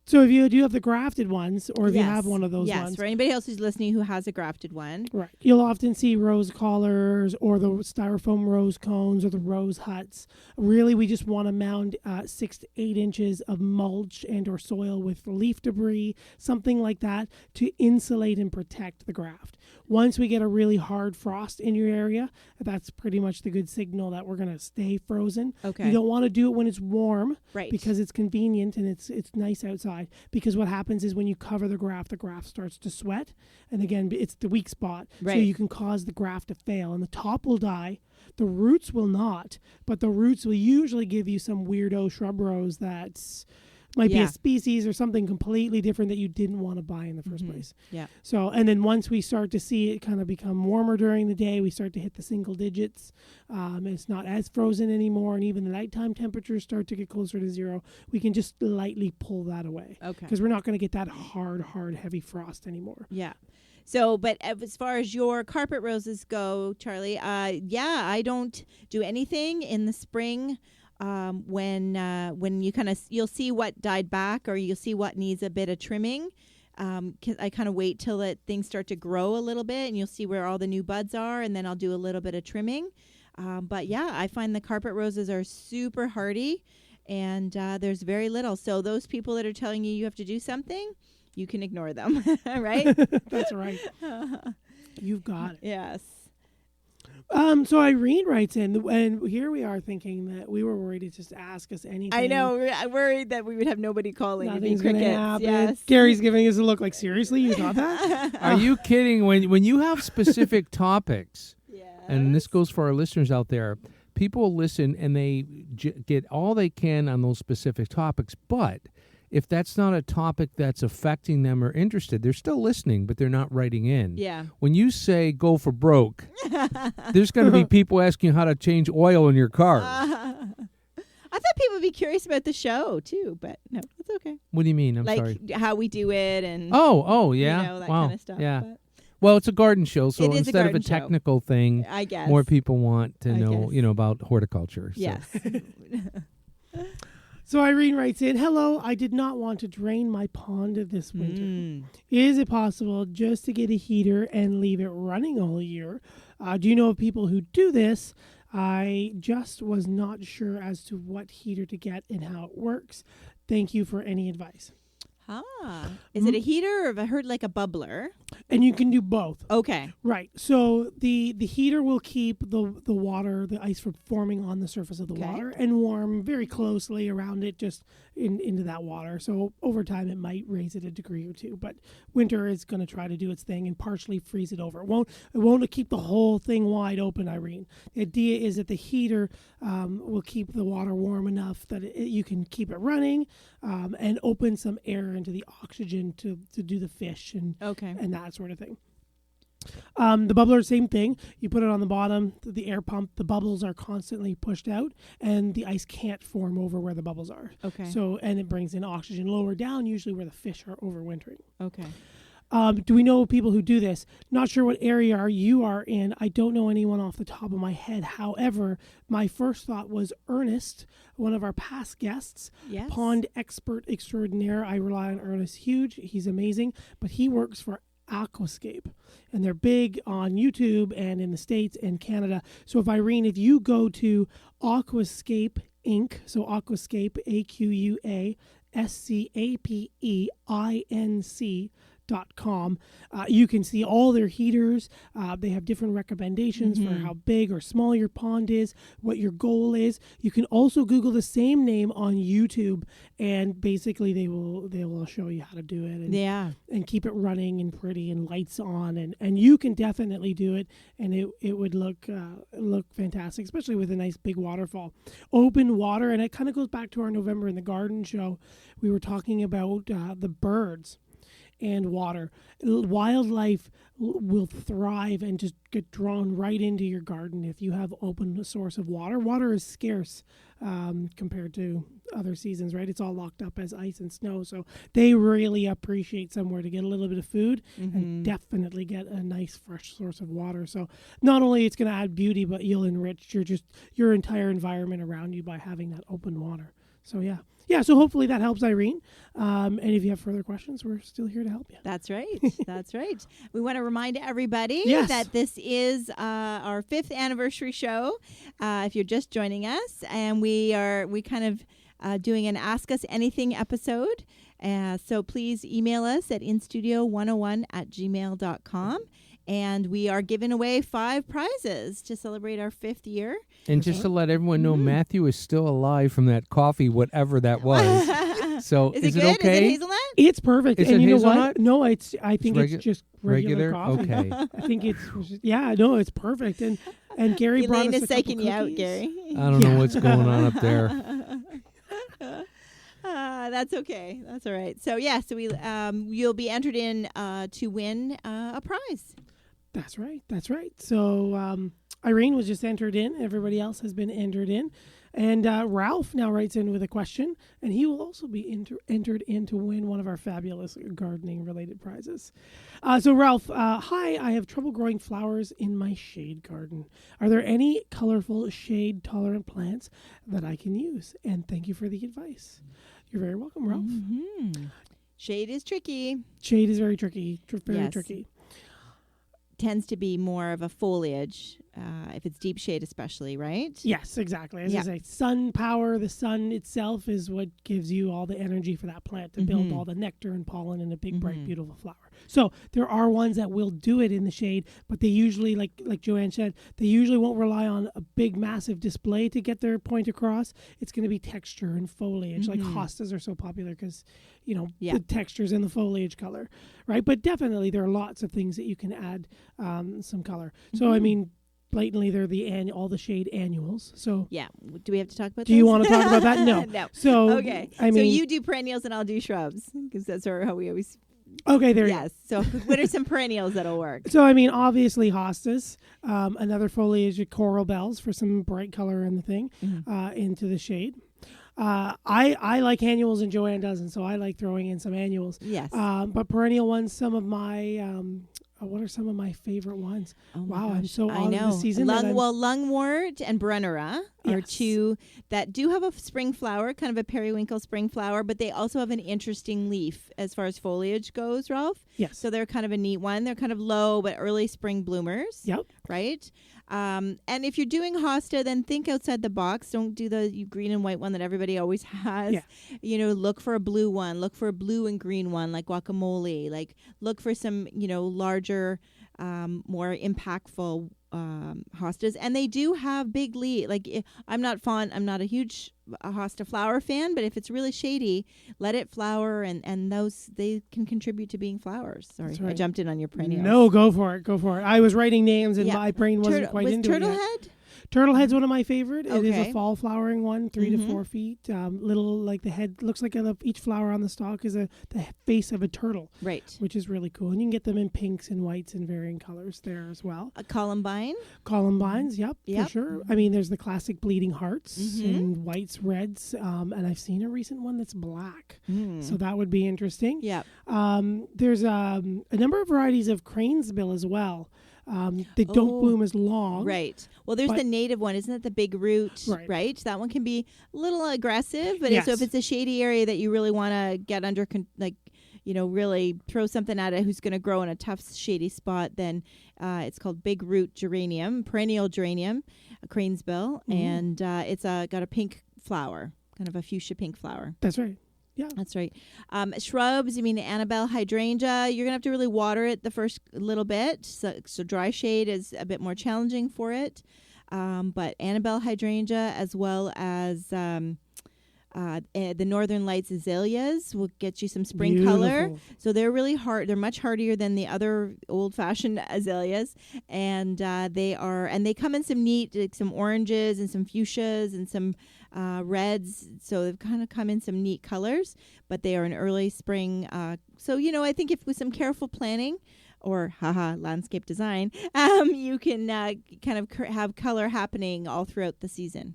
So if you do have the grafted ones, or if you Yes. have one of those Yes, ones, for anybody else who's listening who has a grafted one. right, you'll often see rose collars or the styrofoam rose cones or the rose huts. Really, we just want to mound 6 to 8 inches of mulch and or soil with leaf debris, something like that, to insulate and protect the graft. Once we get a really hard frost in your area, that's pretty much the good signal that we're going to stay frozen. Okay. You don't want to do it when it's warm, Right. because it's convenient and it's nice outside. Because what happens is when you cover the graft starts to sweat, and again, it's the weak spot. Right. So you can cause the graft to fail, and the top will die. The roots will not, but the roots will usually give you some weirdo shrub rose that might be Yeah. a species or something completely different that you didn't want to buy in the first place. Yeah. So, and then once we start to see it kind of become warmer during the day, we start to hit the single digits. It's not as frozen anymore, and even the nighttime temperatures start to get closer to zero. We can just lightly pull that away, Okay. because we're not going to get that hard, heavy frost anymore. Yeah. So, but as far as your carpet roses go, Charlie, I don't do anything in the spring. When you you'll see what died back, or you'll see what needs a bit of trimming. 'Cause I kind of wait till things start to grow a little bit, and you'll see where all the new buds are, and then I'll do a little bit of trimming. But yeah, I find the carpet roses are super hardy, and there's very little. So those people that are telling you have to do something, you can ignore them, right? That's right. You've got it. Yes. So Irene writes in, and here we are thinking that we were worried to just ask us anything. I know. I'm worried that we would have nobody calling. It'd be Nothing's going to crickets. happen. Yes. Gary's giving us a look like, seriously, you thought that? Are you kidding? When you have specific topics, Yes. and this goes for our listeners out there, people listen and they get all they can on those specific topics. But if that's not a topic that's affecting them or interested, they're still listening, but they're not writing in. Yeah. When you say go for broke, there's going to be people asking you how to change oil in your car. I thought people would be curious about the show too, but no, it's okay. What do you mean? I'm like sorry. how we do it and Oh, yeah. you know, that wow. kind of stuff. Yeah. But Well, it's a garden show, so It is a instead of a garden show. technical thing, I guess more people want to I know, guess. about horticulture. So. Yes. So Irene writes in, hello, I did not want to drain my pond this winter. Mm. Is it possible just to get a heater and leave it running all year? Do you know of people who do this? I just was not sure as to what heater to get and how it works. Thank you for any advice. Is it a heater, or have I heard like a bubbler? And you can do both. Okay. Right. So the heater will keep the water, the ice from forming on the surface of the Okay. water, and warm very closely around it, just into that water. So over time it might raise it a degree or two, but winter is going to try to do its thing and partially freeze it over. It won't keep the whole thing wide open, Irene. The idea is that the heater will keep the water warm enough that you can keep it running and open some air into the oxygen to do the fish and that sort of thing. The bubbler, same thing. You put it on the bottom, the air pump, the bubbles are constantly pushed out, and the ice can't form over where the bubbles are. Okay. So, and it brings in oxygen lower down, usually where the fish are overwintering. Okay. Do we know people who do this? Not sure what area you are in. I don't know anyone off the top of my head. However, my first thought was Ernest, one of our past guests, Yes. pond expert extraordinaire. I rely on Ernest huge. He's amazing, but he works for Aquascape, and they're big on YouTube and in the States and Canada. So if you go to Aquascape Inc., so Aquascape, Aquascapeinc.com. You can see all their heaters. They have different recommendations for how big or small your pond is, what your goal is. You can also Google the same name on YouTube, and basically they will show you how to do it and keep it running and pretty and lights on, and you can definitely do it, and it would look fantastic, especially with a nice big waterfall. Open water, and it kind of goes back to our November in the Garden show. We were talking about the birds and water. Wildlife will thrive and just get drawn right into your garden if you have open source of water. Water is scarce compared to other seasons, right? It's all locked up as ice and snow. So they really appreciate somewhere to get a little bit of food and definitely get a nice fresh source of water. So not only it's going to add beauty, but you'll enrich your entire environment around you by having that open water. So yeah, yeah, so hopefully that helps, Irene. And if you have further questions, we're still here to help you. That's right. That's right. We want to remind everybody that this is our 5th anniversary show. If you're just joining us, and we kind of doing an Ask Us Anything episode. So please email us at instudio101@gmail.com. And we are giving away 5 prizes to celebrate our 5th year. And just to let everyone know, Matthew is still alive from that coffee, whatever that was. So is it it good? okay? Is it hazelnut? It's perfect. Is and it you know hazelnut? what? No, I think it's just regular coffee. Okay. I think it's it's perfect. And Gary brought Elaine us is a couple psyching you out, cookies. Gary. I don't know what's going on up there. That's okay. That's all right. So so we you'll be entered in to win a prize. That's right. That's right. So Irene was just entered in. Everybody else has been entered in. And Ralph now writes in with a question, and he will also be entered in to win one of our fabulous gardening-related prizes. So Ralph, hi, I have trouble growing flowers in my shade garden. Are there any colorful shade-tolerant plants that I can use? And thank you for the advice. You're very welcome, Ralph. Mm-hmm. Shade is tricky. Shade is very tricky, very tricky. Tends to be more of a foliage, if it's deep shade especially, right? Yes, exactly. As I say, sun power, the sun itself is what gives you all the energy for that plant to build all the nectar and pollen in a big, bright, beautiful flower. So there are ones that will do it in the shade, but they usually, like Joanne said, they usually won't rely on a big, massive display to get their point across. It's going to be texture and foliage. Like hostas are so popular because, the textures and the foliage color, right? But definitely there are lots of things that you can add some color. So, I mean, blatantly they're all the shade annuals. So do we have to talk about do you want to talk about that? No. No. So okay. So you do perennials and I'll do shrubs because that's how we always. Okay, there. Yes. So what are some perennials that'll work? So I mean, obviously hostas, another foliage, coral bells for some bright color in the thing, into the shade. I like annuals and Joanne doesn't, so I like throwing in some annuals. Yes. But perennial ones, some of my what are some of my favorite ones? Oh wow, gosh. I'm so I on know. the season. Lungwort and Brennera are Yes. 2 that do have a spring flower, kind of a periwinkle spring flower, but they also have an interesting leaf as far as foliage goes, Ralph. Yes. So they're kind of a neat one. They're kind of low, but early spring bloomers. Yep. Right? And if you're doing hosta, then think outside the box. Don't do the green and white one that everybody always has. Yeah. Look for a blue one. Look for a blue and green one like guacamole. Like look for some, larger, more impactful hostas. And they do have big leaves. I'm not a huge hosta flower fan, but if it's really shady, let it flower and those, they can contribute to being flowers. Sorry, That's right. I jumped in on your perennials. No, go for it. I was writing names and my brain wasn't quite into it yet. Turtlehead? Turtlehead's one of my favorite. It is Okay. a fall flowering one, 3 to 4 feet. Little, like the head looks like each flower on the stalk is the face of a turtle, Right. which is really cool. And you can get them in pinks and whites and varying colors there as well. A columbine. Columbines, yep, Yep. for sure. I mean, there's the classic bleeding hearts and whites, reds, and I've seen a recent one that's black. So that would be interesting. Yeah. There's a number of varieties of cranesbill as well. They don't bloom as long. Right. Well, there's the native one. Isn't it the big root? Right. That one can be a little aggressive, but Yes. so if it's a shady area that you really want to get under, really throw something at it who's going to grow in a tough, shady spot, then it's called big root geranium, perennial geranium, a cranesbill, and it's got a pink flower, kind of a fuchsia pink flower. That's right. Yeah. That's right. Shrubs, Annabelle hydrangea, you're going to have to really water it the first little bit. So dry shade is a bit more challenging for it. But Annabelle hydrangea as well as the Northern Lights azaleas will get you some spring color. So they're really hard. They're much hardier than the other old-fashioned azaleas. And they come in some neat, some oranges and some fuchsias and some reds, so they've kind of come in some neat colors, but they are an early spring. So I think if with some careful planning or landscape design, you can kind of have color happening all throughout the season.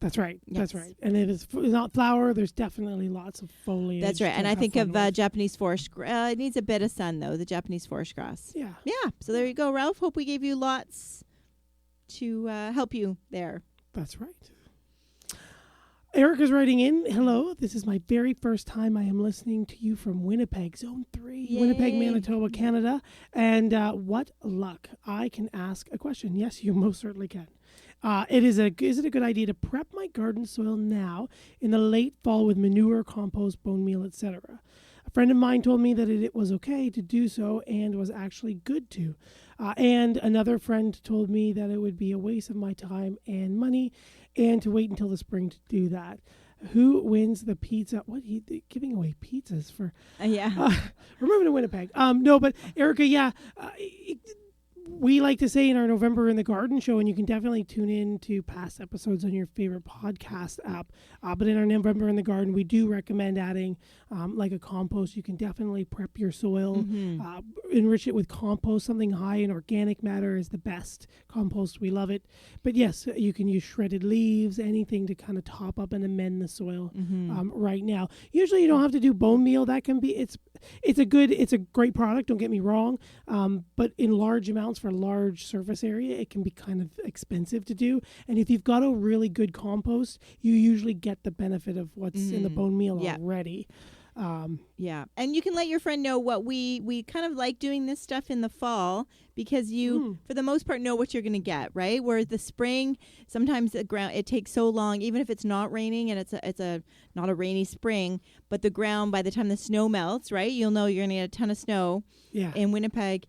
That's right. Yes. That's right. And if it's not flower, there's definitely lots of foliage. That's right. And I think of Japanese forest. It needs a bit of sun though. The Japanese forest grass. Yeah. Yeah. So there you go, Ralph. Hope we gave you lots to help you there. That's right. Erica's writing in. Hello, this is my very first time I am listening to you from Winnipeg, Zone 3, Yay. Winnipeg, Manitoba, Canada. And what luck. I can ask a question. Yes, you most certainly can. Is it a good idea to prep my garden soil now in the late fall with manure, compost, bone meal, etc.? A friend of mine told me that it was okay to do so and was actually good to. And another friend told me that it would be a waste of my time and money and to wait until the spring to do that. Who wins the pizza? What, giving away pizzas for? Yeah. We're moving to Winnipeg. No, but Erica, yeah. We like to say in our November in the Garden show, and you can definitely tune in to past episodes on your favorite podcast app. But in our November in the Garden, we do recommend adding like a compost. You can definitely prep your soil, enrich it with compost. Something high in organic matter is the best compost. We love it. But yes, you can use shredded leaves, anything to kind of top up and amend the soil right now. Usually you don't have to do bone meal. That can be, it's a great product, don't get me wrong. But in large amounts for a large surface area, it can be kind of expensive to do. And if you've got a really good compost, you usually get the benefit of what's in the bone meal already. Yeah. And you can let your friend know what we kind of like doing this stuff in the fall because you, for the most part, know what you're going to get, right? Whereas the spring, sometimes the ground, it takes so long, even if it's not raining and it's not a rainy spring, but the ground, by the time the snow melts, right, you'll know you're going to get a ton of snow in Winnipeg.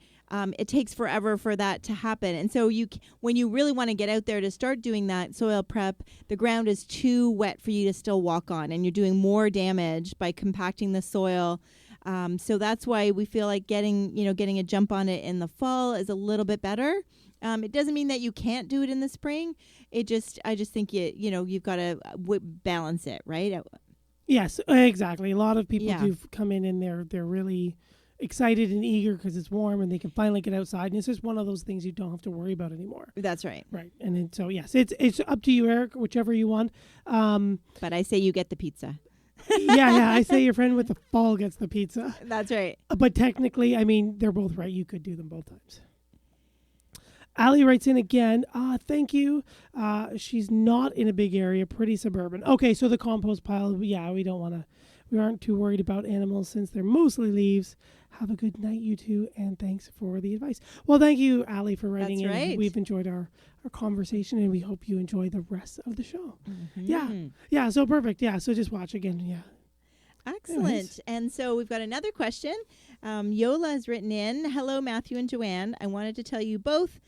It takes forever for that to happen. And so when you really want to get out there to start doing that soil prep, the ground is too wet for you to still walk on, and you're doing more damage by compacting the soil. So that's why we feel like getting a jump on it in the fall is a little bit better. It doesn't mean that you can't do it in the spring. I just think you've got to balance it, right? Yes, exactly. A lot of people do come in and they're really excited and eager because it's warm and they can finally get outside, and it's just one of those things you don't have to worry about anymore. That's right. Right. And so yes, it's up to you, Eric, whichever you want. But I say you get the pizza. yeah, I say your friend with the fall gets the pizza. That's right. But technically, I mean, they're both right. You could do them both times. Allie writes in again. Thank you. She's not in a big area, pretty suburban. Okay, so the compost pile, we aren't too worried about animals since they're mostly leaves. Have a good night, you two, and thanks for the advice. Well, thank you, Allie, for writing in. Right. We've enjoyed our conversation, and we hope you enjoy the rest of the show. Yeah, so perfect. Yeah, so just watch again. Yeah. Excellent. Anyways. And so we've got another question. Yola has written in, hello, Matthew and Joanne. I wanted to tell you both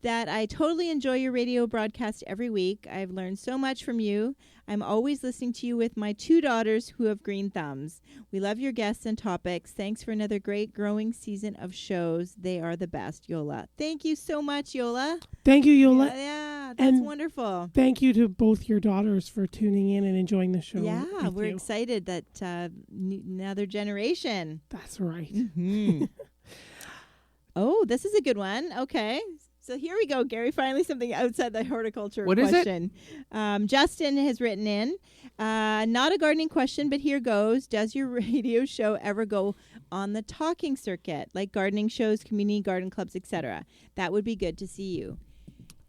that I totally enjoy your radio broadcast every week. I've learned so much from you. I'm always listening to you with my 2 daughters who have green thumbs. We love your guests and topics. Thanks for another great growing season of shows. They are the best, Yola. Thank you so much, Yola. Thank you, Yola. Yeah, that's wonderful. Thank you to both your daughters for tuning in and enjoying the show. Yeah, we're excited that another generation. That's right. Mm-hmm. Oh, this is a good one. Okay. So here we go, Gary. Finally, something outside the horticulture question. Justin has written in, not a gardening question, but here goes. Does your radio show ever go on the talking circuit, like gardening shows, community garden clubs, etc.? That would be good to see you.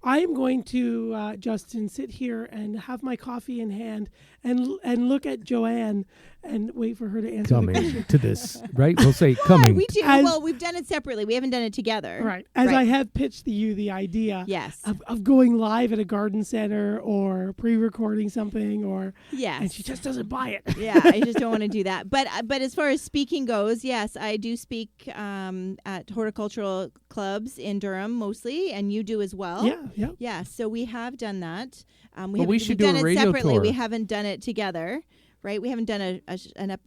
I am going to, Justin, sit here and have my coffee in hand and look at Joanne and wait for her to answer the question. Coming to this, right? We'll say coming. We do. Well, we've done it separately. We haven't done it together. Right. As I have pitched you the idea of going live at a garden center or pre-recording something and she just doesn't buy it. Yeah, I just don't want to do that. But as far as speaking goes, yes, I do speak at horticultural clubs in Durham mostly, and you do as well. Yeah. Yeah, so we have done that. We should do a radio tour. We've done it separately. We haven't done it together, right? We haven't done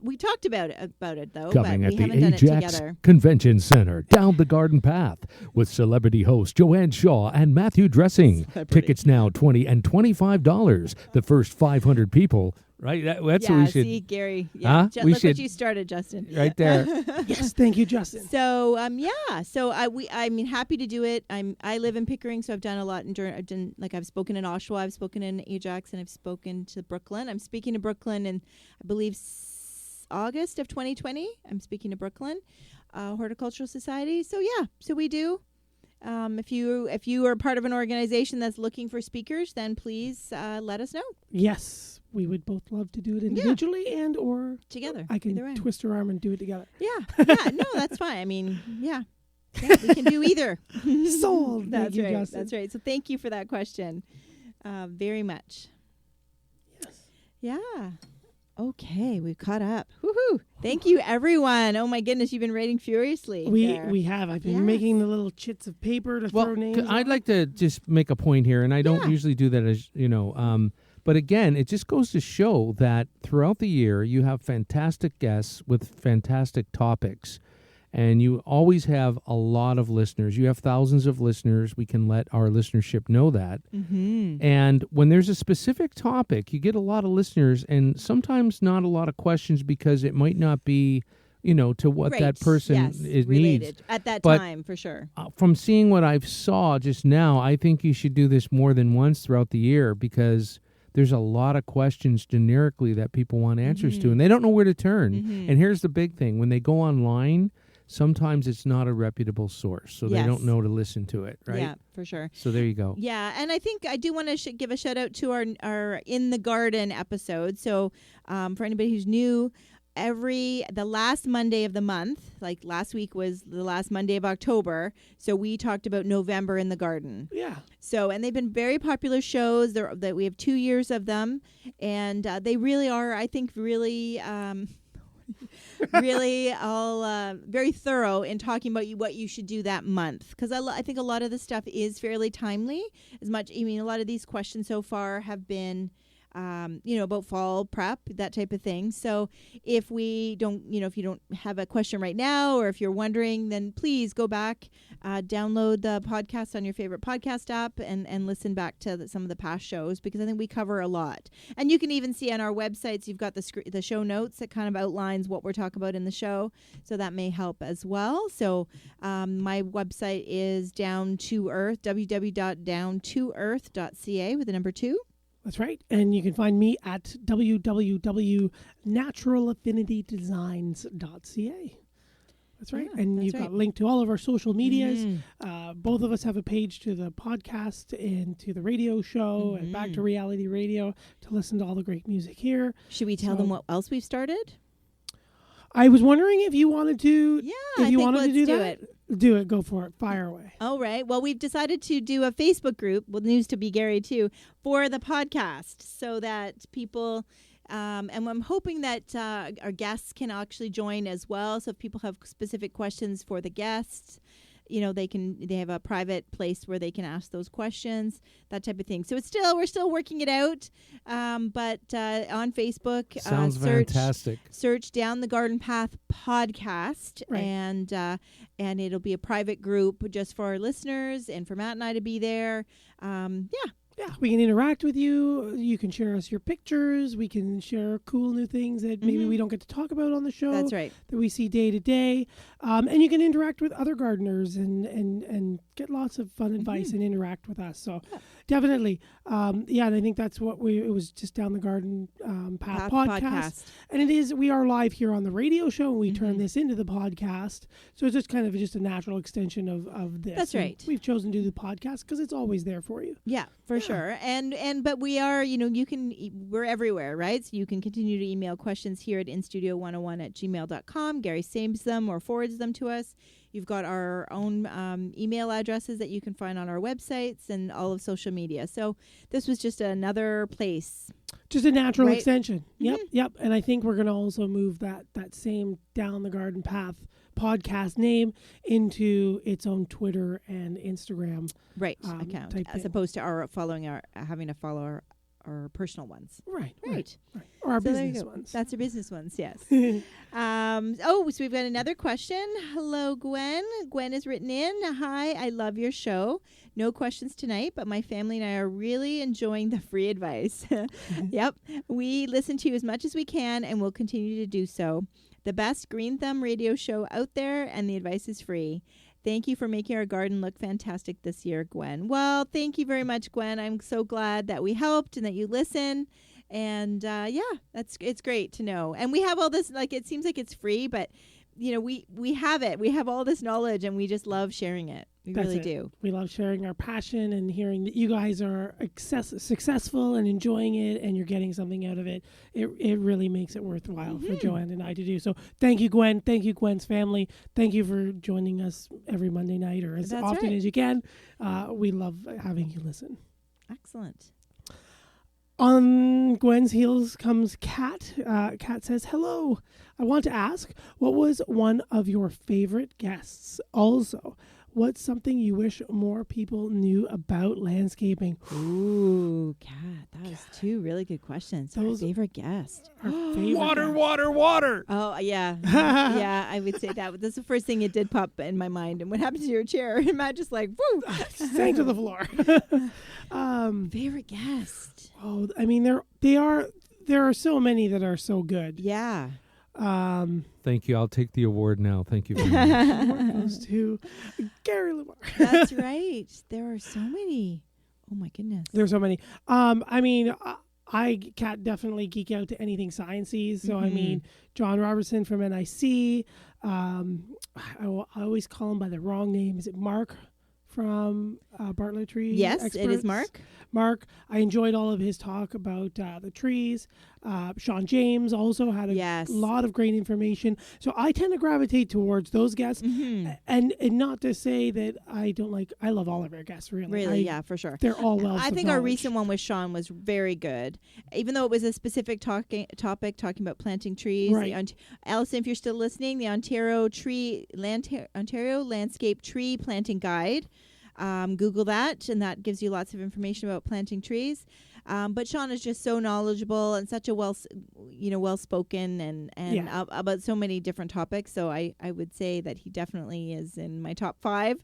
we talked about it though, Coming but at we the haven't done it Ajax together. Convention Center, down the garden path, with celebrity hosts Joanne Shaw and Matthew Dressing. Tickets now $20 and $25. The first 500 people. Right, that's what we should. See, Gary. Yeah, look what you started, Justin. Right there. Yes, thank you, Justin. So, I'm happy to do it. I live in Pickering, so I've done a lot in Durham. I've spoken in Oshawa, I've spoken in Ajax, and I've spoken to Brooklyn. I'm speaking to Brooklyn in, I believe, August of 2020. I'm speaking to Brooklyn Horticultural Society. So we do. If you are part of an organization that's looking for speakers, then please let us know. Yes, we would both love to do it individually and or together. I can twist her arm and do it together. Yeah, no, that's fine. I mean, yeah, we can do either. Sold. That's right. Justin. That's right. So thank you for that question, very much. Yes. Yeah. Okay, we've caught up. Woohoo! Thank you, everyone. Oh my goodness, you've been writing furiously. We have. I've been making the little chits of paper to throw names. I'd like to just make a point here, and I don't usually do that, as you know. But again, it just goes to show that throughout the year, you have fantastic guests with fantastic topics. And you always have a lot of listeners. You have thousands of listeners. We can let our listenership know that. Mm-hmm. And when there's a specific topic, you get a lot of listeners and sometimes not a lot of questions because it might not be, to what that person needs. At that time, for sure. From seeing what I've saw just now, I think you should do this more than once throughout the year because there's a lot of questions generically that people want answers to, and they don't know where to turn. Mm-hmm. And here's the big thing. When they go online, sometimes it's not a reputable source, so they don't know to listen to it, right? Yeah, for sure. So there you go. Yeah, and I think I do want to give a shout out to our In the Garden episode. So for anybody who's new, the last Monday of the month, like last week was the last Monday of October, so we talked about November in the garden. Yeah. So, and they've been very popular shows. That we have 2 years of them, and they really are, I think, really really all very thorough in talking about what you should do that month, because I think a lot of the stuff is fairly timely. A lot of these questions so far have been about fall prep, that type of thing. So if we don't, if you don't have a question right now, or if you're wondering, then please go back, download the podcast on your favorite podcast app and listen back to some of the past shows, because I think we cover a lot. And you can even see on our websites, you've got the show notes that kind of outlines what we're talking about in the show. So that may help as well. So my website is Down to Earth, www.downtoearth.ca with the number 2. That's right. And you can find me at www.naturalaffinitydesigns.ca. That's right. Yeah, and you've got a link to all of our social medias. Both of us have a page to the podcast and to the radio show and Back to Reality Radio to listen to all the great music here. Should we tell them what else we've started? I was wondering if you wanted to. Yeah, if you wanted to do that. It. Do it. Go for it. Fire away. All right. Well, we've decided to do a Facebook group, news to be Gary too, for the podcast, so that people, and I'm hoping that our guests can actually join as well. So if people have specific questions for the guests, they have a private place where they can ask those questions, that type of thing. So we're still working it out. But on Facebook, sounds fantastic. Search Down the Garden Path podcast, right. and it'll be a private group just for our listeners and for Matt and I to be there. Yeah, we can interact with you. You can share us your pictures. We can share cool new things that maybe we don't get to talk about on the show. That's right. That we see day to day. And you can interact with other gardeners and get lots of fun advice and interact with us. So definitely. And I think that's what it was just Down the Garden Path podcast. And we are live here on the radio show, and we turn this into the podcast. So it's just kind of just a natural extension of this. That's right. And we've chosen to do the podcast because it's always there for you. Yeah, for sure. But we are, we're everywhere, right? So you can continue to email questions here at instudio101@gmail.com. Gary saves them or forwards them to us. You've got our own email addresses that you can find on our websites and all of social media. So this was just another place. Just a natural extension. Yep. And I think we're going to also move that same Down the Garden Path podcast name into its own Twitter and Instagram account, as opposed to having to follow our personal ones. Right. Or our business ones. That's our business ones, yes. So we've got another question. Hello, Gwen. Gwen has written in. Hi, I love your show. No questions tonight, but my family and I are really enjoying the free advice. Yep. We listen to you as much as we can and will continue to do so. The best Green Thumb radio show out there, and the advice is free. Thank you for making our garden look fantastic this year, Gwen. Well, thank you very much, Gwen. I'm so glad that we helped and that you listen. And it's great to know. And we have all this, it seems like it's free, but we have it. We have all this knowledge, and we just love sharing it. We That's really it. do. We love sharing our passion and hearing that you guys are successful and enjoying it and you're getting something out of it. It really makes it worthwhile for Joanne and I to do. So thank you, Gwen. Thank you, Gwen's family. Thank you for joining us every Monday night or as That's often right. as you can. We love having you listen. Excellent. On Gwen's heels comes Kat. Kat says, hello. I want to ask, what was one of your favorite guests? Also, what's something you wish more people knew about landscaping? Ooh, Kat, that was two really good questions. Our Those- favorite guest. Our favorite guest. Water. Oh, yeah. Yeah, I would say that. That's the first thing it did pop in my mind. And what happened to your chair? And Matt just like, woo. Sank to the floor. Favorite guest. Oh, I mean, there are so many that are so good. Yeah. Thank you. I'll take the award now. Thank you very much. Goes to Gary Lamar. That's right. There are so many. Oh, my goodness. There's so many. I mean, I can't definitely geek out to anything sciencey. So, I mean, John Robertson from NIC. I always call him by the wrong name. Is it Mark from Bartlett Tree Yes, Experts? it is Mark. Mark, I enjoyed all of his talk about the trees. Sean James also had a lot of great information. So I tend to gravitate towards those guests. And not to say that I love all of our guests, really. Really, yeah, for sure. They're all well. I think our recent one with Sean was very good. Even though it was a specific topic talking about planting trees. Right. Allison, if you're still listening, the Ontario Landscape Tree Planting Guide. Google that, and that gives you lots of information about planting trees. But Sean is just so knowledgeable and such a well-spoken and about so many different topics. So I would say that he definitely is in my top 5.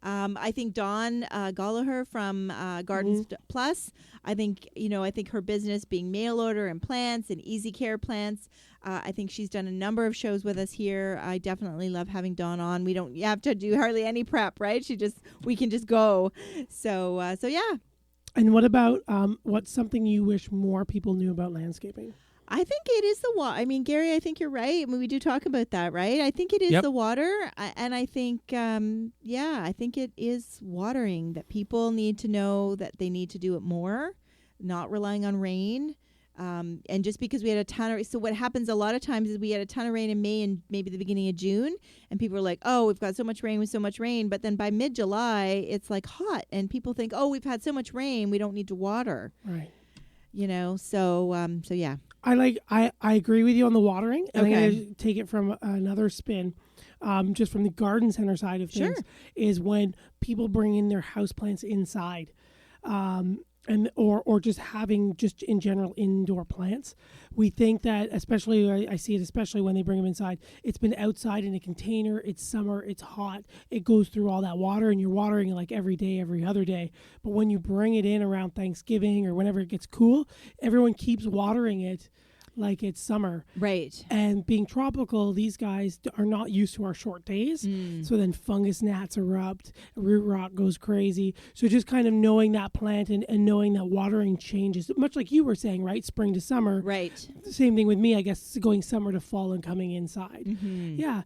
I think Dawn Gallagher from Gardens Plus. I think her business being mail order and plants and easy care plants. I think she's done a number of shows with us here. I definitely love having Dawn on. We don't have to do hardly any prep, right? We can just go. So yeah. And what about what's something you wish more people knew about landscaping? I think it is the water. I mean, Gary, I think you're right. I mean, we do talk about that, right? I think it is the water. And I think, I think it is watering that people need to know that they need to do it more, not relying on rain. And just because we had a ton of, so what happens a lot of times is we had a ton of rain in May and maybe the beginning of June, and people are like, oh, we've got so much rain with so much rain. But then by mid-July, it's like hot, and people think, oh, we've had so much rain, we don't need to water. Right. So yeah. I agree with you on the watering. And Okay. I'm going to take it from another spin. Just from the garden center side of things, is when people bring in their houseplants inside. And or just having just in general indoor plants. We think that, especially I see it especially when they bring them inside, it's been outside in a container, it's summer, it's hot, it goes through all that water, and you're watering it like every day, every other day. But when you bring it in around Thanksgiving or whenever it gets cool, everyone keeps watering it like it's summer. Right. And being tropical, these guys are not used to our short days. So then fungus gnats erupt, root rot goes crazy. So just kind of knowing that plant and knowing that watering changes, much like you were saying, right? Spring to summer. Right. Same thing with me, I guess, going summer to fall and coming inside. Yeah.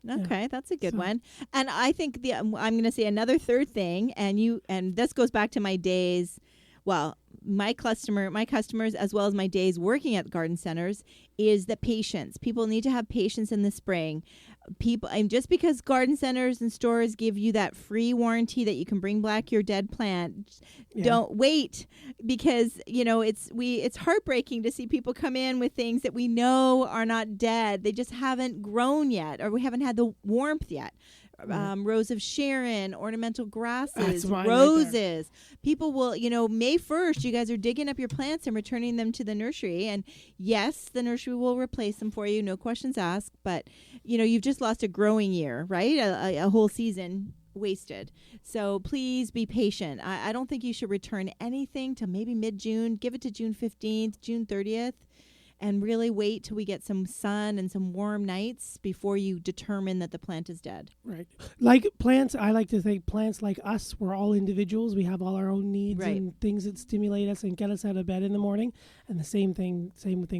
Okay, that's a good one. And I think I'm going to say another third thing, and this goes back to my days. Well, my customers, as well as my days working at garden centers, is the patience. People need to have patience in the spring. And just because garden centers and stores give you that free warranty that you can bring back your dead plant, don't wait, because it's heartbreaking to see people come in with things that we know are not dead. They just haven't grown yet, or we haven't had the warmth yet. Rose of Sharon, ornamental grasses, roses. People will, May 1st, you guys are digging up your plants and returning them to the nursery. And yes, the nursery will replace them for you, no questions asked. But, you've just lost a growing year, right? A whole season wasted. So please be patient. I don't think you should return anything till maybe mid-June. Give it to June 15th, June 30th. and really wait till we get some sun and some warm nights before you determine that the plant is dead. Right. Like plants, I like to think plants like us, we're all individuals. We have all our own needs Right. and things that stimulate us and get us out of bed in the morning. And the same thing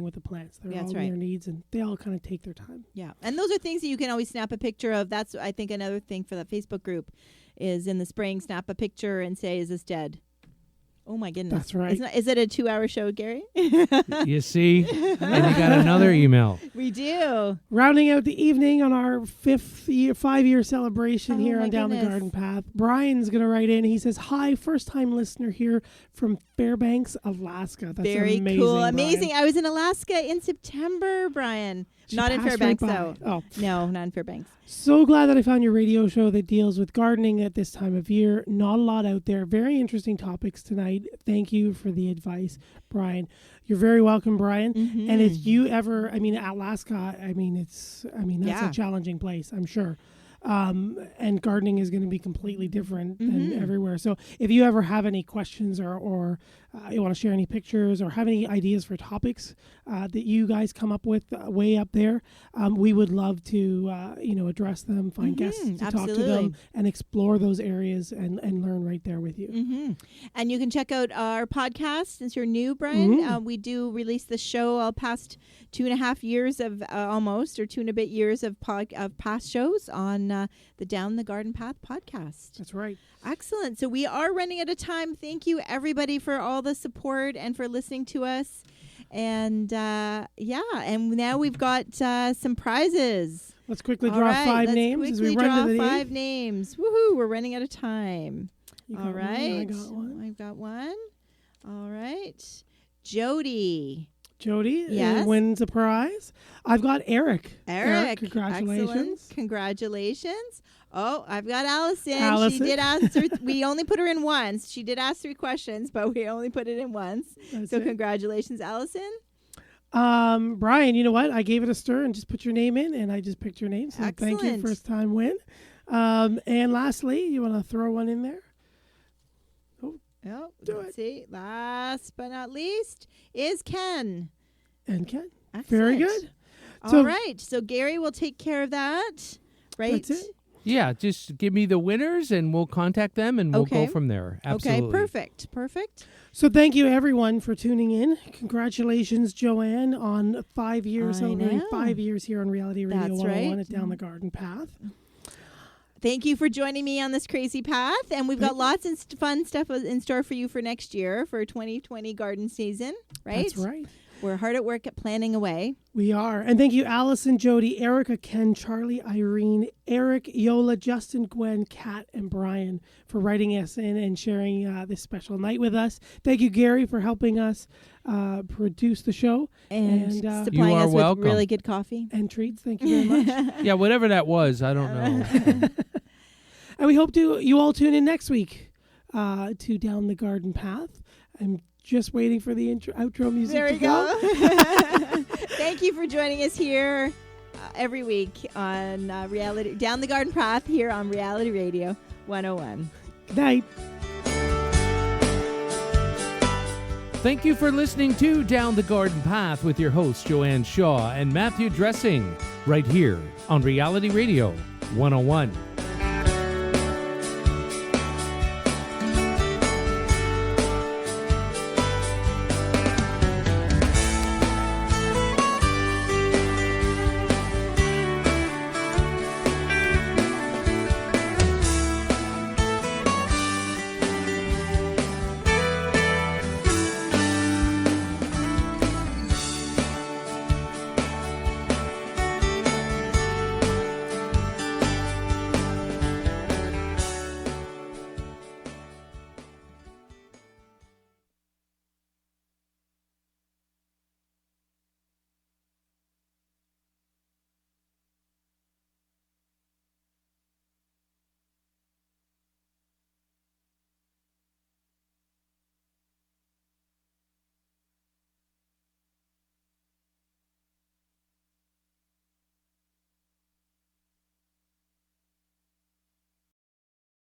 with the plants. They're That's all right. their needs, and they all kind of take their time. Yeah. And those are things that you can always snap a picture of. That's, I think, another thing for the Facebook group is in the spring, snap a picture and say, is this dead? Oh, my goodness. That's right. Is it a 2-hour show, Gary? You see? And you got another email. We do. Rounding out the evening on our 5-year celebration Oh, here my on Down the goodness. Garden Path. Brian's going to write in. He says, hi, first-time listener here from Fairbanks, Alaska. That's Very amazing, cool. Brian. Amazing. I was in Alaska in September, Brian. She Not in passed Fairbanks, right by. though. Oh. No, not in Fairbanks. So glad that I found your radio show that deals with gardening at this time of year. Not a lot out there. Very interesting topics tonight. Thank you for the advice, Brian. You're very welcome, Brian. Mhm. And if you ever, Alaska, that's Yeah. a challenging place, I'm sure. And gardening is going to be completely different than everywhere. So if you ever have any questions or you want to share any pictures or have any ideas for topics that you guys come up with way up there, we would love to, address them, find guests to talk to absolutely. them and explore those areas and learn right there with you. Mm-hmm. And you can check out our podcast since you're new, Brian. We do release the show all past 2.5 years of almost, or 2 and a bit years of past shows on the Down the Garden Path podcast. That's right. Excellent. So we are running out of time. Thank you, everybody, for all the support and for listening to us. And and now we've got some prizes. Let's quickly All draw right, 5 let's names as we quickly run to the draw 5 end. names. Woohoo! We're running out of time. You All got one, right. I got one. I've got one. All right. Jody. Jody Yes. wins a prize. I've got Eric. Eric. Congratulations. Excellent. Congratulations. Oh, I've got Allison. She Allison. did answer. We only put her in once. She did ask 3 questions, but we only put it in once. That's So it. congratulations, Allison. Brian, you know what? I gave it a stir and just put your name in, and I just picked your name. So thank you, Excellent. first time win. And lastly, you want to throw one in there? Oh, Do let's it. see. Last but not least is Ken. And Ken. Excellent. Very good. All So- right. So Gary will take care of that. Right? That's it. Yeah, just give me the winners and we'll contact them and we'll Okay. go from there. Absolutely. Okay, perfect. Perfect. So thank you, everyone, for tuning in. Congratulations, Joanne, on 5 years, I celebrating know. 5 years here on Reality Radio That's 101 right. at Down the Garden Path. Thank you for joining me on this crazy path. And we've got lots of fun stuff in store for you for next year, for 2020 garden season, right? That's right. We're hard at work at planning away. We are. And thank you, Allison, Jody, Erica, Ken, Charlie, Irene, Eric, Yola, Justin, Gwen, Kat, and Brian for writing us in and sharing this special night with us. Thank you, Gary, for helping us produce the show. And And, supplying You are us welcome. with really good coffee. And treats. Thank you very much. Yeah, whatever that was, I don't know. And we hope you all tune in next week to Down the Garden Path. I'm just waiting for the outro music There to we go. Thank you for joining us here every week on Reality Down the Garden Path here on Reality Radio 101. Good night. Thank you for listening to Down the Garden Path with your hosts Joanne Shaw and Matthew Dressing right here on Reality Radio 101.